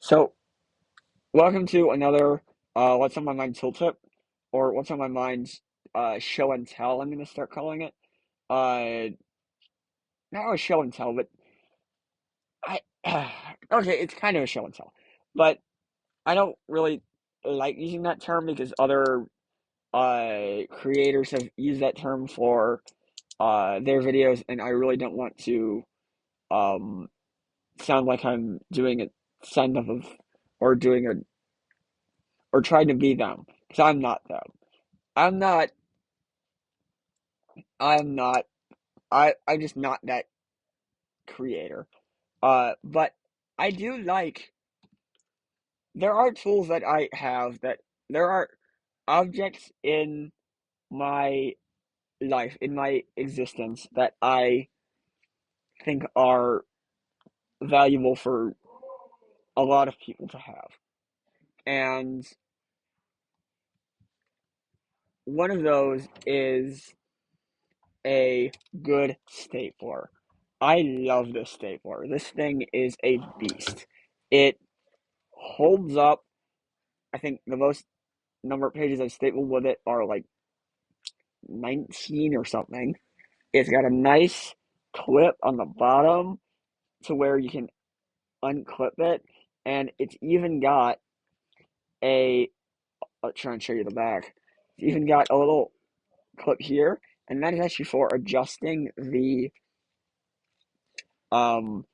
So, welcome to another What's on My Mind Tool Tip, or What's on My Mind Show and Tell, I'm going to start calling it. Uh, Not a show and tell, but I, okay, it's kind of a show and tell, but I don't really like using that term because other creators have used that term for their videos, and I really don't want to um, sound like I'm doing a send up of, or doing a, or trying to be them, because I'm not them. I'm not I'm not I'm just not that creator. But I do like there are tools that I have that there are objects in my life, in my existence that I think are valuable for a lot of people to have. And one of those is a good stapler. I love this stapler. This thing is a beast. It holds up. I think the most number of pages I've stapled with it are like 19 or something. It's got a nice clip on the bottom to where you can unclip it, and it's even got a. I'll try and show you the back. It's even got a little clip here, and that is actually for adjusting the um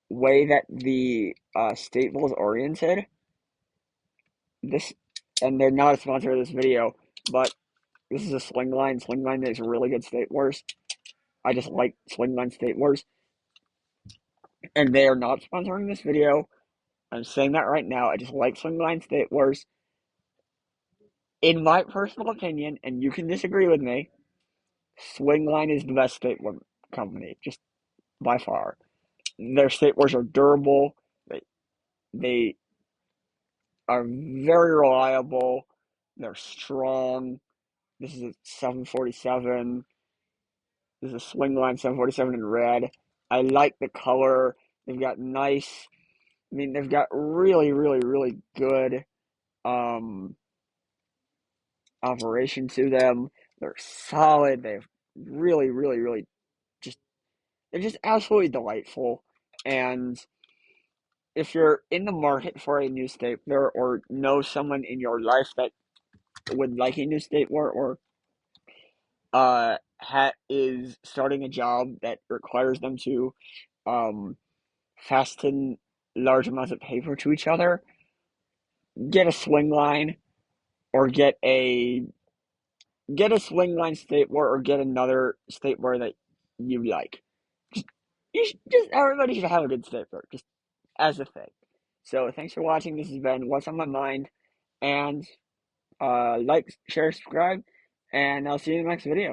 way that the staple is oriented. This, and they're not a sponsor of this video, but this is a Slimline. Slimline makes really good staplers. I just like Slimline staplers, and they are not sponsoring this video. I'm saying that right now. I just like Slimline staplers. In my personal opinion, and you can disagree with me, Swingline is the best stapler company, just by far. Their staplers are durable. They are very reliable. They're strong. This is a 747. This is a Swingline 747 in red. I like the color. They've got nice. I mean, they've got really, really, really good um operation to them. They're solid. They've really, really, really just they're just absolutely delightful. And if you're in the market for a new stapler or know someone in your life that would like a new stapler or is starting a job that requires them to um fasten large amounts of paper to each other, get a swing line or get a swing line stapler or get another stapler that you like. Just everybody should have a good stapler, just as a thing. So thanks for watching. This has been What's on My Mind, and like, share, subscribe, and I'll see you in the next video.